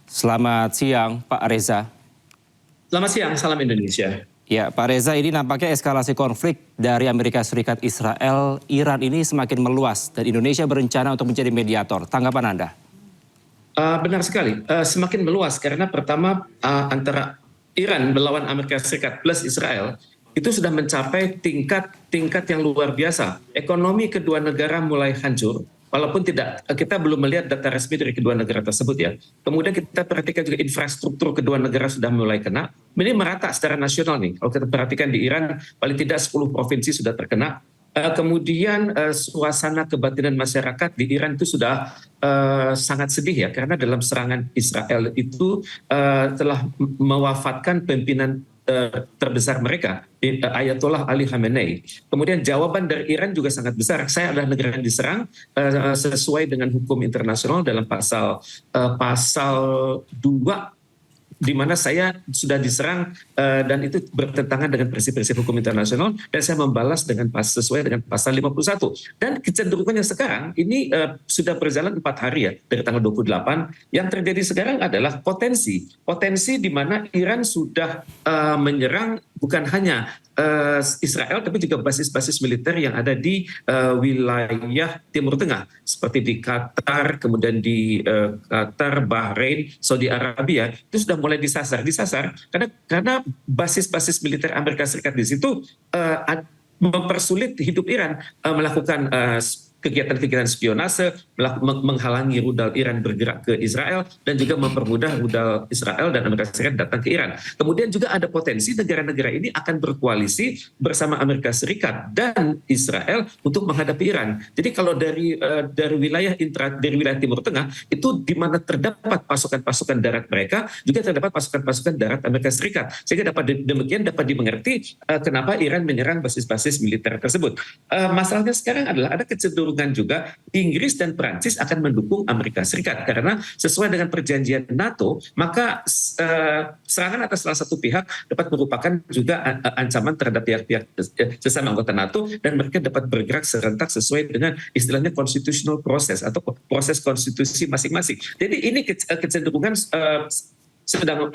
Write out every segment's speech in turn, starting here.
Selamat siang, Pak Reza. Selamat siang, salam Indonesia. Ya, Pak Reza, ini nampaknya eskalasi konflik dari Amerika Serikat, Israel, Iran ini semakin meluas dan Indonesia berencana untuk menjadi mediator. Tanggapan Anda? Benar sekali, semakin meluas karena pertama antara Iran melawan Amerika Serikat plus Israel itu sudah mencapai tingkat yang luar biasa. Ekonomi kedua negara mulai hancur, walaupun kita belum melihat data resmi dari kedua negara tersebut ya. Kemudian kita perhatikan juga infrastruktur kedua negara sudah mulai kena. Ini merata secara nasional nih. Kalau kita perhatikan di Iran paling tidak 10 provinsi sudah terkena. Kemudian suasana kebatinan masyarakat di Iran itu sudah sangat sedih ya, karena dalam serangan Israel itu telah mewafatkan pimpinan terbesar mereka, Ayatollah Ali Khamenei. Kemudian jawaban dari Iran juga sangat besar. Saya adalah negara yang diserang sesuai dengan hukum internasional dalam pasal 2, di mana saya sudah diserang dan itu bertentangan dengan prinsip-prinsip hukum internasional, dan saya membalas sesuai dengan pasal 51. Dan kecenderungannya sekarang ini sudah berjalan 4 hari ya, dari tanggal 28. Yang terjadi sekarang adalah potensi di mana Iran sudah menyerang bukan hanya Israel, tapi juga basis-basis militer yang ada di wilayah Timur Tengah, seperti di Qatar, kemudian di Qatar, Bahrain, Saudi Arabia, itu sudah mulai disasar karena basis-basis militer Amerika Serikat di situ mempersulit hidup Iran melakukan kegiatan-kegiatan spionase, menghalangi rudal Iran bergerak ke Israel, dan juga mempermudah rudal Israel dan Amerika Serikat datang ke Iran. Kemudian juga ada potensi negara-negara ini akan berkoalisi bersama Amerika Serikat dan Israel untuk menghadapi Iran. Jadi kalau dari wilayah Timur Tengah itu di mana terdapat pasukan-pasukan darat mereka, juga terdapat pasukan-pasukan darat Amerika Serikat. Sehingga demikian dapat dimengerti kenapa Iran menyerang basis-basis militer tersebut. Masalahnya sekarang adalah ada kecenderungan juga Inggris dan Prancis akan mendukung Amerika Serikat, karena sesuai dengan perjanjian NATO, maka serangan atas salah satu pihak dapat merupakan juga ancaman terhadap pihak-pihak sesama anggota NATO, dan mereka dapat bergerak serentak sesuai dengan istilahnya constitutional process atau proses konstitusi masing-masing. Jadi ini kecenderungan sedang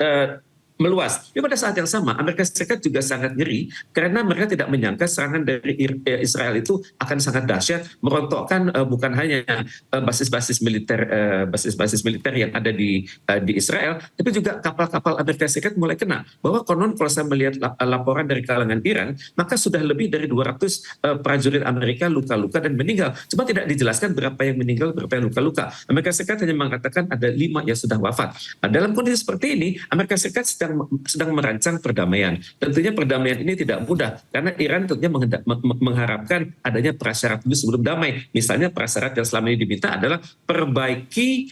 meluas. Tapi pada saat yang sama Amerika Serikat juga sangat ngeri karena mereka tidak menyangka serangan dari Israel itu akan sangat dahsyat, merontokkan bukan hanya basis-basis militer yang ada di Israel, tapi juga kapal-kapal Amerika Serikat mulai kena. Bahwa konon kalau saya melihat laporan dari kalangan Iran, maka sudah lebih dari 200 prajurit Amerika luka-luka dan meninggal. Cuma tidak dijelaskan berapa yang meninggal, berapa yang luka-luka. Amerika Serikat hanya mengatakan ada 5 yang sudah wafat. Nah, dalam kondisi seperti ini, Amerika Serikat sedang merancang perdamaian. Tentunya perdamaian ini tidak mudah karena Iran tentunya mengharapkan adanya prasyarat dulu sebelum damai. Misalnya prasyarat yang selama ini diminta adalah perbaiki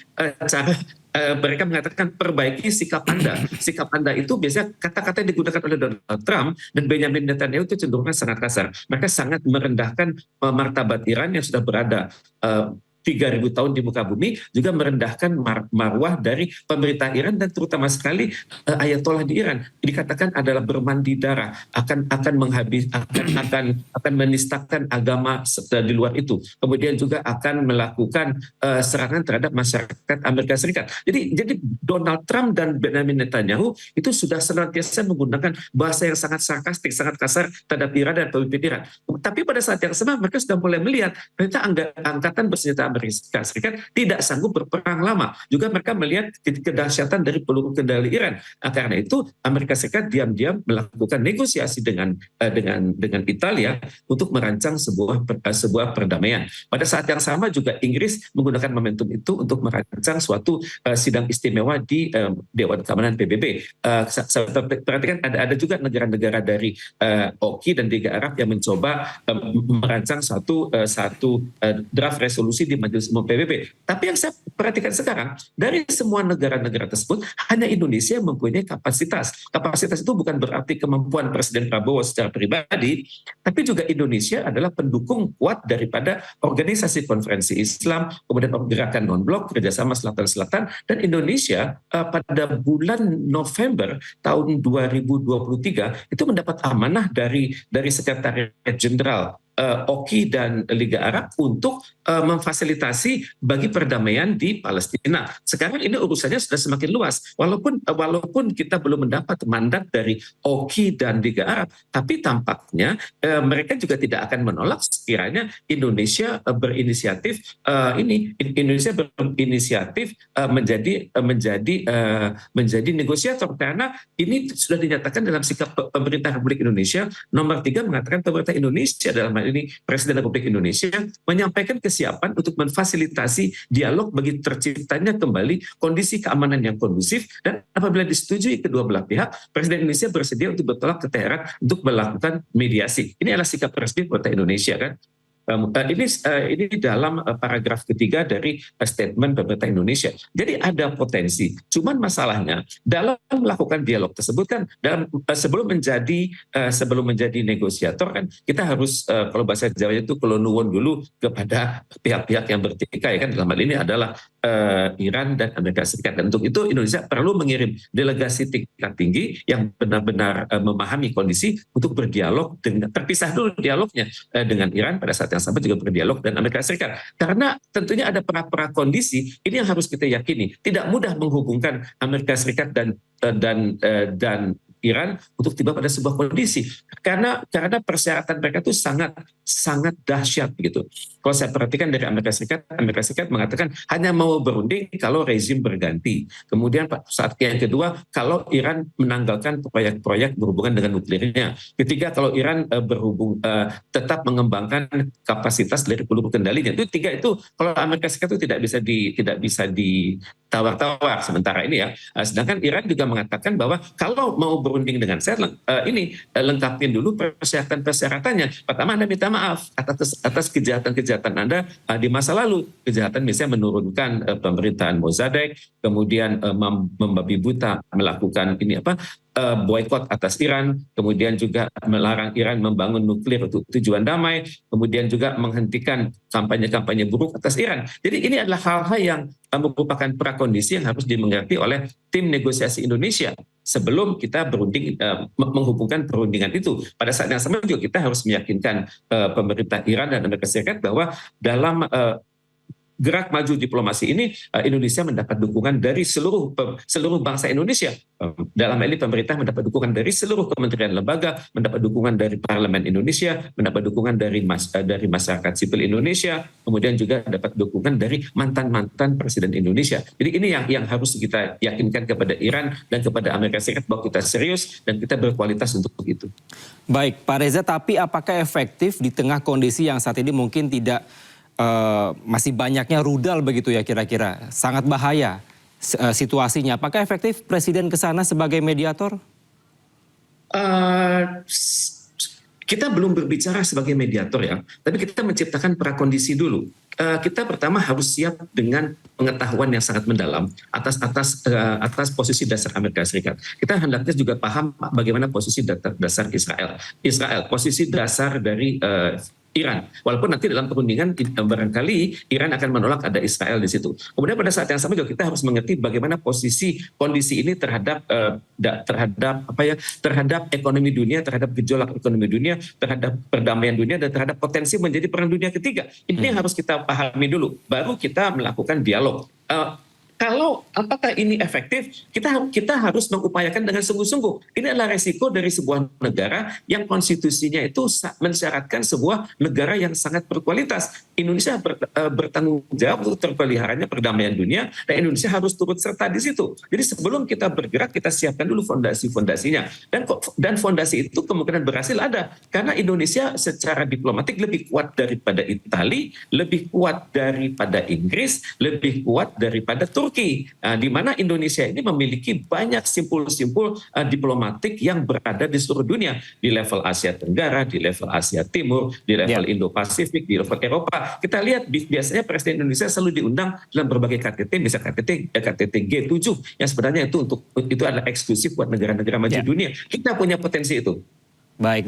mereka mengatakan perbaiki sikap Anda. Sikap Anda itu biasanya kata-kata yang digunakan oleh Donald Trump dan Benjamin Netanyahu itu cenderungnya sangat kasar. Mereka sangat merendahkan martabat Iran yang sudah berada 3.000 tahun di muka bumi, juga merendahkan marwah dari pemerintah Iran, dan terutama sekali Ayatollah di Iran dikatakan adalah bermandi darah, akan menistakan agama di luar itu. Kemudian juga akan melakukan serangan terhadap masyarakat Amerika Serikat. Jadi Donald Trump dan Benjamin Netanyahu itu sudah senantiasa menggunakan bahasa yang sangat sarkastik, sangat kasar terhadap Iran dan pemimpin Iran. Tapi pada saat yang sama mereka sudah mulai melihat ternyata angkatan bersenjata Amerika Serikat tidak sanggup berperang lama. Juga mereka melihat kedahsyatan dari peluru kendali Iran. Karena itu Amerika Serikat diam-diam melakukan negosiasi dengan Italia untuk merancang sebuah perdamaian. Pada saat yang sama juga Inggris menggunakan momentum itu untuk merancang suatu sidang istimewa di Dewan Keamanan PBB. Saya perhatikan ada juga negara-negara dari OKI dan Liga Arab yang mencoba merancang satu draft resolusi di Majelis Umum PBB. Tapi yang saya perhatikan sekarang, dari semua negara-negara tersebut, hanya Indonesia yang mempunyai kapasitas. Kapasitas itu bukan berarti kemampuan Presiden Prabowo secara pribadi, tapi juga Indonesia adalah pendukung kuat daripada organisasi konferensi Islam, kemudian gerakan non-blok, kerjasama Selatan-Selatan, dan Indonesia pada bulan November tahun 2023 itu mendapat amanah dari Sekretariat Jenderal Oki dan Liga Arab untuk memfasilitasi bagi perdamaian di Palestina. Sekarang ini urusannya sudah semakin luas. Walaupun kita belum mendapat mandat dari Oki dan Liga Arab, tapi tampaknya mereka juga tidak akan menolak sekiranya Indonesia berinisiatif menjadi negosiator, karena ini sudah dinyatakan dalam sikap pemerintah Republik Indonesia. Nomor 3 mengatakan pemerintah Indonesia, dalam hal ini Presiden Republik Indonesia, menyampaikan kesiapan untuk memfasilitasi dialog bagi terciptanya kembali kondisi keamanan yang kondusif, dan apabila disetujui kedua belah pihak, Presiden Indonesia bersedia untuk bertolak ke Teheran untuk melakukan mediasi. Ini adalah sikap resmi pemerintah Indonesia, kan? Ini dalam paragraf ketiga dari statement pemerintah Indonesia. Jadi ada potensi. Cuman masalahnya dalam melakukan dialog tersebut kan, sebelum menjadi negosiator kan, kita harus kalau bahasa Jawa itu kelonuwun dulu kepada pihak-pihak yang bertikai, kan. Dalam hal ini adalah Iran dan Amerika Serikat. Dan untuk itu Indonesia perlu mengirim delegasi tingkat tinggi yang benar-benar memahami kondisi untuk berdialog, terpisah dulu dialognya dengan Iran, pada saat yang sama juga berdialog dengan Amerika Serikat. Karena tentunya ada pra kondisi ini yang harus kita yakini. Tidak mudah menghubungkan Amerika Serikat dan Iran untuk tiba pada sebuah kondisi, karena persyaratan mereka itu sangat dahsyat begitu. Kalau saya perhatikan dari Amerika Serikat mengatakan hanya mau berunding kalau rezim berganti. Kemudian saat yang kedua, kalau Iran menanggalkan proyek-proyek berhubungan dengan nuklirnya. Ketiga, kalau Iran tetap mengembangkan kapasitas dari peluru kendalinya. Itu 3 itu kalau Amerika Serikat itu tidak bisa ditawar-tawar sementara ini, ya. Sedangkan Iran juga mengatakan bahwa kalau mau berunding dengan saya, lengkapin dulu persyaratannya. Pertama, Anda minta maaf atas kejahatan Anda di masa lalu. Kejahatan misalnya menurunkan pemerintahan Mossadegh, kemudian membabi buta melakukan boykot atas Iran, kemudian juga melarang Iran membangun nuklir untuk tujuan damai, kemudian juga menghentikan kampanye-kampanye buruk atas Iran. Jadi ini adalah hal-hal yang merupakan prakondisi yang harus dimengerti oleh tim negosiasi Indonesia sebelum kita menghubungkan perundingan itu. Pada saat yang sama juga kita harus meyakinkan pemerintah Iran dan Amerika Serikat bahwa dalam gerak maju diplomasi ini Indonesia mendapat dukungan dari seluruh bangsa Indonesia. Dalam hal ini pemerintah mendapat dukungan dari seluruh kementerian lembaga, mendapat dukungan dari Parlemen Indonesia, mendapat dukungan dari masyarakat sipil Indonesia, kemudian juga dapat dukungan dari mantan Presiden Indonesia. Jadi ini yang harus kita yakinkan kepada Iran dan kepada Amerika Serikat bahwa kita serius dan kita berkualitas untuk itu. Baik, Pak Reza, tapi apakah efektif di tengah kondisi yang saat ini mungkin tidak masih banyaknya rudal begitu ya, kira-kira sangat bahaya situasinya? Apakah efektif Presiden ke sana sebagai mediator? Kita belum berbicara sebagai mediator, ya, tapi kita menciptakan prakondisi dulu. Kita pertama harus siap dengan pengetahuan yang sangat mendalam atas posisi dasar Amerika Serikat. Kita hendaknya juga paham bagaimana posisi dasar Israel, posisi dasar dari Iran. Walaupun nanti dalam perundingan barangkali Iran akan menolak ada Israel di situ. Kemudian pada saat yang sama juga kita harus mengerti bagaimana kondisi ini terhadap ekonomi dunia, terhadap gejolak ekonomi dunia, terhadap perdamaian dunia, dan terhadap potensi menjadi perang dunia ketiga. Ini yang harus kita pahami dulu. Baru kita melakukan dialog. Kalau apakah ini efektif, kita harus mengupayakan dengan sungguh-sungguh. Ini adalah resiko dari sebuah negara yang konstitusinya itu mensyaratkan sebuah negara yang sangat berkualitas. Indonesia bertanggung jawab untuk terpeliharanya perdamaian dunia, dan Indonesia harus turut serta di situ. Jadi sebelum kita bergerak, kita siapkan dulu fondasi-fondasinya. Dan fondasi itu kemungkinan berhasil ada. Karena Indonesia secara diplomatik lebih kuat daripada Italia, lebih kuat daripada Inggris, lebih kuat daripada Turki. Di mana Indonesia ini memiliki banyak simpul-simpul diplomatik yang berada di seluruh dunia, di level Asia Tenggara, di level Asia Timur, di level Indo-Pasifik, di level Eropa. Kita lihat biasanya Presiden Indonesia selalu diundang dalam berbagai KTT, misalnya KTT G7 yang sebenarnya itu adalah eksklusif buat negara-negara maju dunia. Kita punya potensi itu. Baik.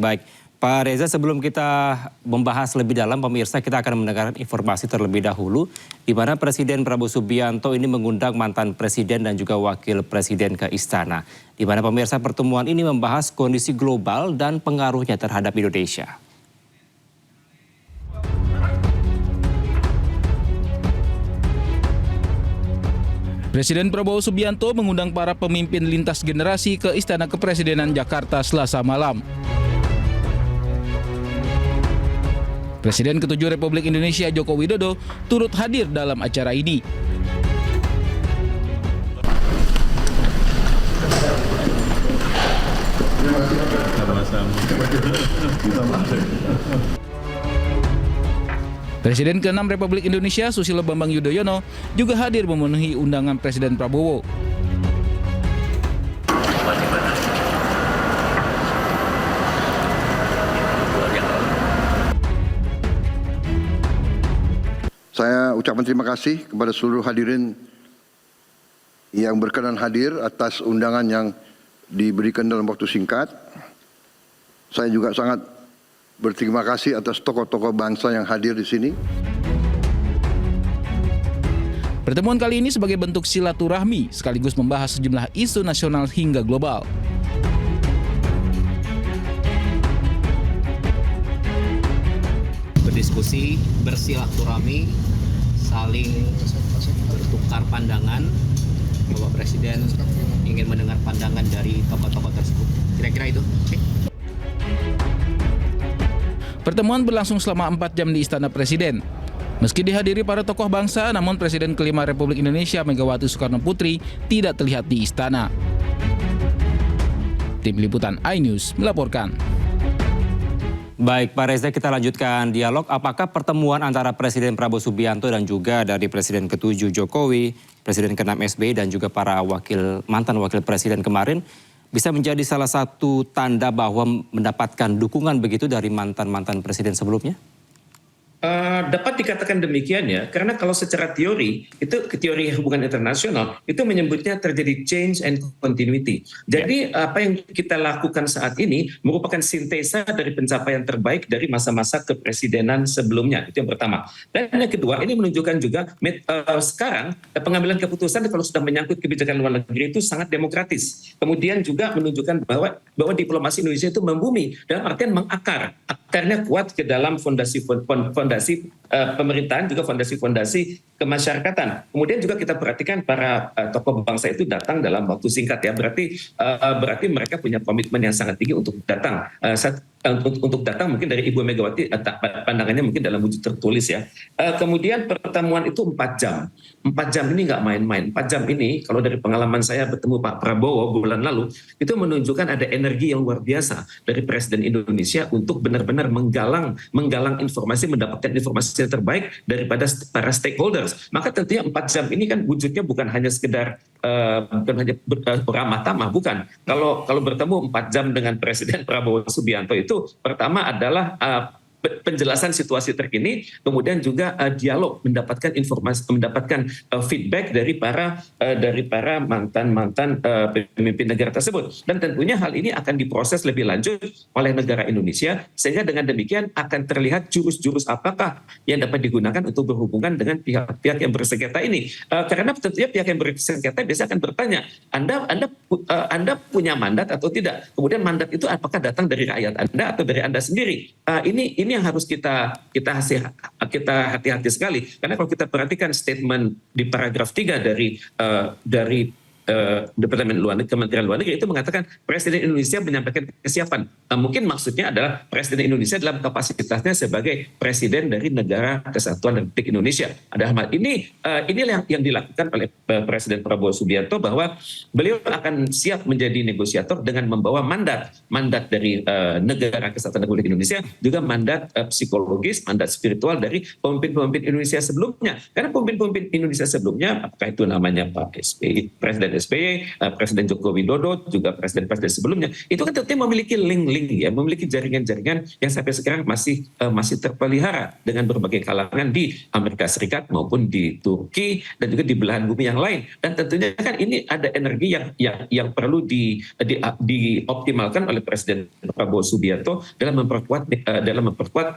Pak Reza, sebelum kita membahas lebih dalam, pemirsa, kita akan mendengarkan informasi terlebih dahulu di mana Presiden Prabowo Subianto ini mengundang mantan Presiden dan juga Wakil Presiden ke Istana. Di mana pemirsa, pertemuan ini membahas kondisi global dan pengaruhnya terhadap Indonesia. Presiden Prabowo Subianto mengundang para pemimpin lintas generasi ke Istana Kepresidenan Jakarta Selasa malam. Presiden ke-7 Republik Indonesia Joko Widodo turut hadir dalam acara ini. Presiden ke-6 Republik Indonesia Susilo Bambang Yudhoyono juga hadir memenuhi undangan Presiden Prabowo. Saya ucapkan terima kasih kepada seluruh hadirin yang berkenan hadir atas undangan yang diberikan dalam waktu singkat. Saya juga sangat berterima kasih atas tokoh-tokoh bangsa yang hadir di sini. Pertemuan kali ini sebagai bentuk silaturahmi sekaligus membahas sejumlah isu nasional hingga global. Berdiskusi, bersilaturahmi, saling bertukar pandangan. Bapak Presiden ingin mendengar pandangan dari tokoh-tokoh tersebut. Kira-kira itu. Okay. Pertemuan berlangsung selama 4 jam di Istana Presiden. Meski dihadiri para tokoh bangsa, namun Presiden ke-5 Republik Indonesia Megawati Soekarno Putri tidak terlihat di istana. Tim Liputan iNews melaporkan. Baik, Pak Reza, kita lanjutkan dialog. Apakah pertemuan antara Presiden Prabowo Subianto dan juga dari Presiden ke-7 Jokowi, Presiden ke-6 SBY dan juga para mantan wakil presiden kemarin bisa menjadi salah satu tanda bahwa mendapatkan dukungan begitu dari mantan-mantan presiden sebelumnya? Dapat dikatakan demikian ya, karena kalau secara teori, itu teori hubungan internasional, itu menyebutnya terjadi change and continuity. Jadi apa yang kita lakukan saat ini merupakan sintesa dari pencapaian terbaik dari masa-masa kepresidenan sebelumnya, itu yang pertama. Dan yang kedua, ini menunjukkan juga sekarang pengambilan keputusan kalau sudah menyangkut kebijakan luar negeri itu sangat demokratis. Kemudian juga menunjukkan bahwa diplomasi Indonesia itu membumi, dalam artian mengakar. Akarnya kuat ke dalam fondasi pemerintahan, juga fondasi-fondasi kemasyarakatan. Kemudian juga kita perhatikan para tokoh bangsa itu datang dalam waktu singkat ya. Berarti mereka punya komitmen yang sangat tinggi untuk datang. Untuk datang mungkin dari Ibu Megawati, pandangannya mungkin dalam wujud tertulis ya. Kemudian pertemuan itu 4 jam. 4 jam ini nggak main-main. 4 jam ini kalau dari pengalaman saya bertemu Pak Prabowo bulan lalu, itu menunjukkan ada energi yang luar biasa dari Presiden Indonesia untuk benar-benar menggalang informasi, mendapatkan informasi yang terbaik daripada para stakeholders. Maka tentunya 4 jam ini kan wujudnya bukan hanya sekedar bukan hanya beramah tamah, bukan. Kalau bertemu 4 jam dengan Presiden Prabowo Subianto itu pertama adalah penjelasan situasi terkini, kemudian juga dialog, mendapatkan informasi, mendapatkan feedback dari para mantan pemimpin negara tersebut. Dan tentunya hal ini akan diproses lebih lanjut oleh negara Indonesia, sehingga dengan demikian akan terlihat jurus-jurus apakah yang dapat digunakan untuk berhubungan dengan pihak-pihak yang bersengketa ini. Karena tentunya pihak yang bersengketa biasanya akan bertanya, Anda punya mandat atau tidak? Kemudian mandat itu apakah datang dari rakyat Anda atau dari Anda sendiri? Ini yang harus kita hati-hati sekali, karena kalau kita perhatikan statement di paragraf 3 dari Departemen Kementerian Luar Negeri itu mengatakan Presiden Indonesia menyampaikan kesiapan. Mungkin maksudnya adalah Presiden Indonesia dalam kapasitasnya sebagai Presiden dari Negara Kesatuan Republik Indonesia. Ada hal inilah yang dilakukan oleh Presiden Prabowo Subianto, bahwa beliau akan siap menjadi negosiator dengan membawa mandat dari Negara Kesatuan Republik Indonesia, juga mandat psikologis, mandat spiritual dari pemimpin-pemimpin Indonesia sebelumnya. Karena pemimpin-pemimpin Indonesia sebelumnya, apakah itu namanya Pak SBY, Presiden SBY, Presiden Joko Widodo, juga presiden-presiden sebelumnya, itu kan tentunya memiliki link-link ya, memiliki jaringan-jaringan yang sampai sekarang masih terpelihara dengan berbagai kalangan di Amerika Serikat maupun di Turki dan juga di belahan bumi yang lain. Dan tentunya kan ini ada energi yang perlu dioptimalkan oleh Presiden Prabowo Subianto dalam memperkuat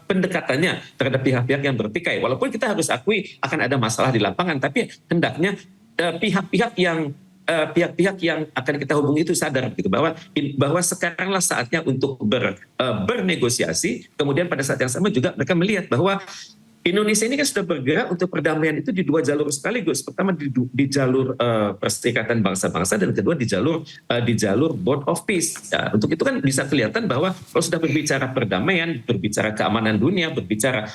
pendekatannya terhadap pihak-pihak yang bertikai. Walaupun kita harus akui akan ada masalah di lapangan, tapi hendaknya pihak-pihak yang akan kita hubungi itu sadar gitu, bahwa sekaranglah saatnya untuk bernegosiasi. Kemudian pada saat yang sama juga mereka melihat bahwa Indonesia ini kan sudah bergerak untuk perdamaian itu di dua jalur sekaligus. Pertama di jalur Perserikatan Bangsa-Bangsa dan kedua di jalur Board of Peace. Ya, untuk itu kan bisa kelihatan bahwa kalau sudah berbicara perdamaian, berbicara keamanan dunia, berbicara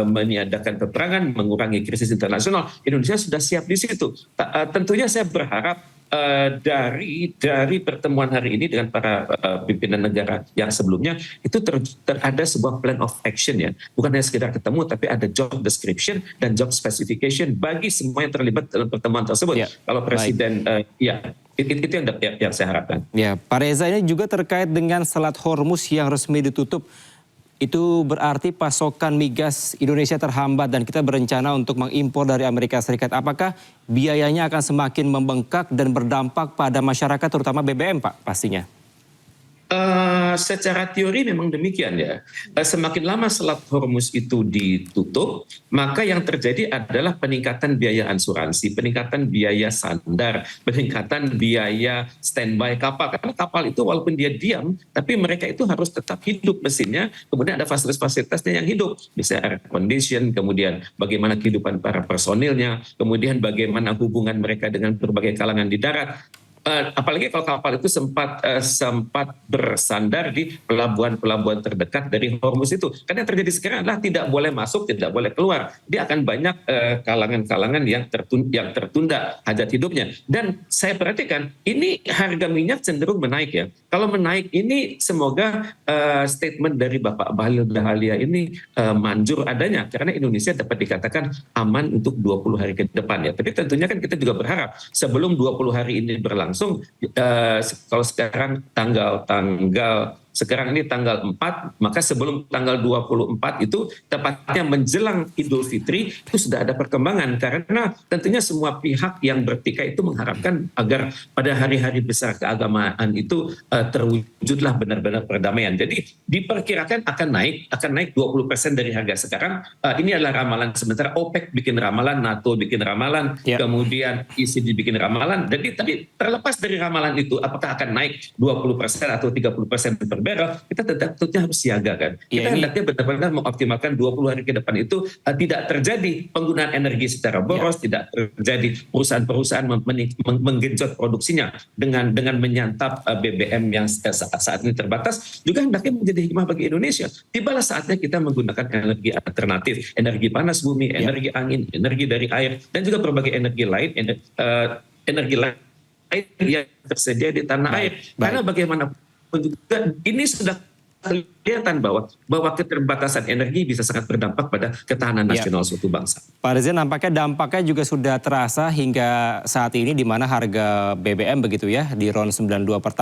meniadakan peperangan, mengurangi krisis internasional, Indonesia sudah siap di situ. Tentunya saya berharap dari pertemuan hari ini dengan para pimpinan negara yang sebelumnya itu ada sebuah plan of action ya, bukan hanya sekedar ketemu tapi ada job description dan job specification bagi semua yang terlibat dalam pertemuan tersebut. Ya, kalau presiden itu yang saya harapkan. Ya, Pak Reza, ini juga terkait dengan Selat Hormuz yang resmi ditutup. Itu berarti pasokan migas Indonesia terhambat dan kita berencana untuk mengimpor dari Amerika Serikat. Apakah biayanya akan semakin membengkak dan berdampak pada masyarakat terutama BBM, Pak, pastinya? Secara teori memang demikian ya. Semakin lama Selat Hormuz itu ditutup, maka yang terjadi adalah peningkatan biaya asuransi, peningkatan biaya sandar, peningkatan biaya standby kapal. Karena kapal itu walaupun dia diam, tapi mereka itu harus tetap hidup mesinnya. Kemudian ada fasilitas-fasilitasnya yang hidup, misalnya air condition, kemudian bagaimana kehidupan para personilnya, kemudian bagaimana hubungan mereka dengan berbagai kalangan di darat. Apalagi kalau kapal itu sempat bersandar di pelabuhan-pelabuhan terdekat dari Hormuz itu. Karena yang terjadi sekarang adalah tidak boleh masuk, tidak boleh keluar. Dia akan banyak kalangan-kalangan yang tertunda hajat hidupnya. Dan saya perhatikan ini harga minyak cenderung menaik ya. Kalau menaik ini semoga statement dari Bapak Bahlil Lahadalia ini manjur adanya. Karena Indonesia dapat dikatakan aman untuk 20 hari ke depan ya. Tapi tentunya kan kita juga berharap sebelum 20 hari ini berlangsung, kalau sekarang sekarang ini tanggal 4, maka sebelum tanggal 24 itu tepatnya menjelang Idul Fitri itu sudah ada perkembangan, karena tentunya semua pihak yang bertikai itu mengharapkan agar pada hari-hari besar keagamaan itu terwujudlah benar-benar perdamaian. Jadi diperkirakan akan naik 20% dari harga sekarang. Ini adalah ramalan sementara. OPEC bikin ramalan, NATO bikin ramalan, kemudian ECB bikin ramalan. Jadi tapi terlepas dari ramalan itu apakah akan naik 20% atau 30% per barrel, kita tentunya harus siaga kan. Kita hendaknya benar-benar mengoptimalkan 20 hari ke depan itu tidak terjadi penggunaan energi secara boros, tidak terjadi perusahaan-perusahaan menggenjot produksinya dengan menyantap BBM yang saat ini terbatas. Juga hendaknya menjadi hikmah bagi Indonesia. Tibalah saatnya kita menggunakan energi alternatif, energi panas bumi, energi angin, energi dari air, dan juga berbagai energi lain, energi lain yang tersedia di tanah air. Karena bagaimanapun juga ini sudah kelihatan bahwa keterbatasan energi bisa sangat berdampak pada ketahanan nasional suatu bangsa. Pak Reza, nampaknya dampaknya juga sudah terasa hingga saat ini di mana harga BBM begitu ya di RON 92 per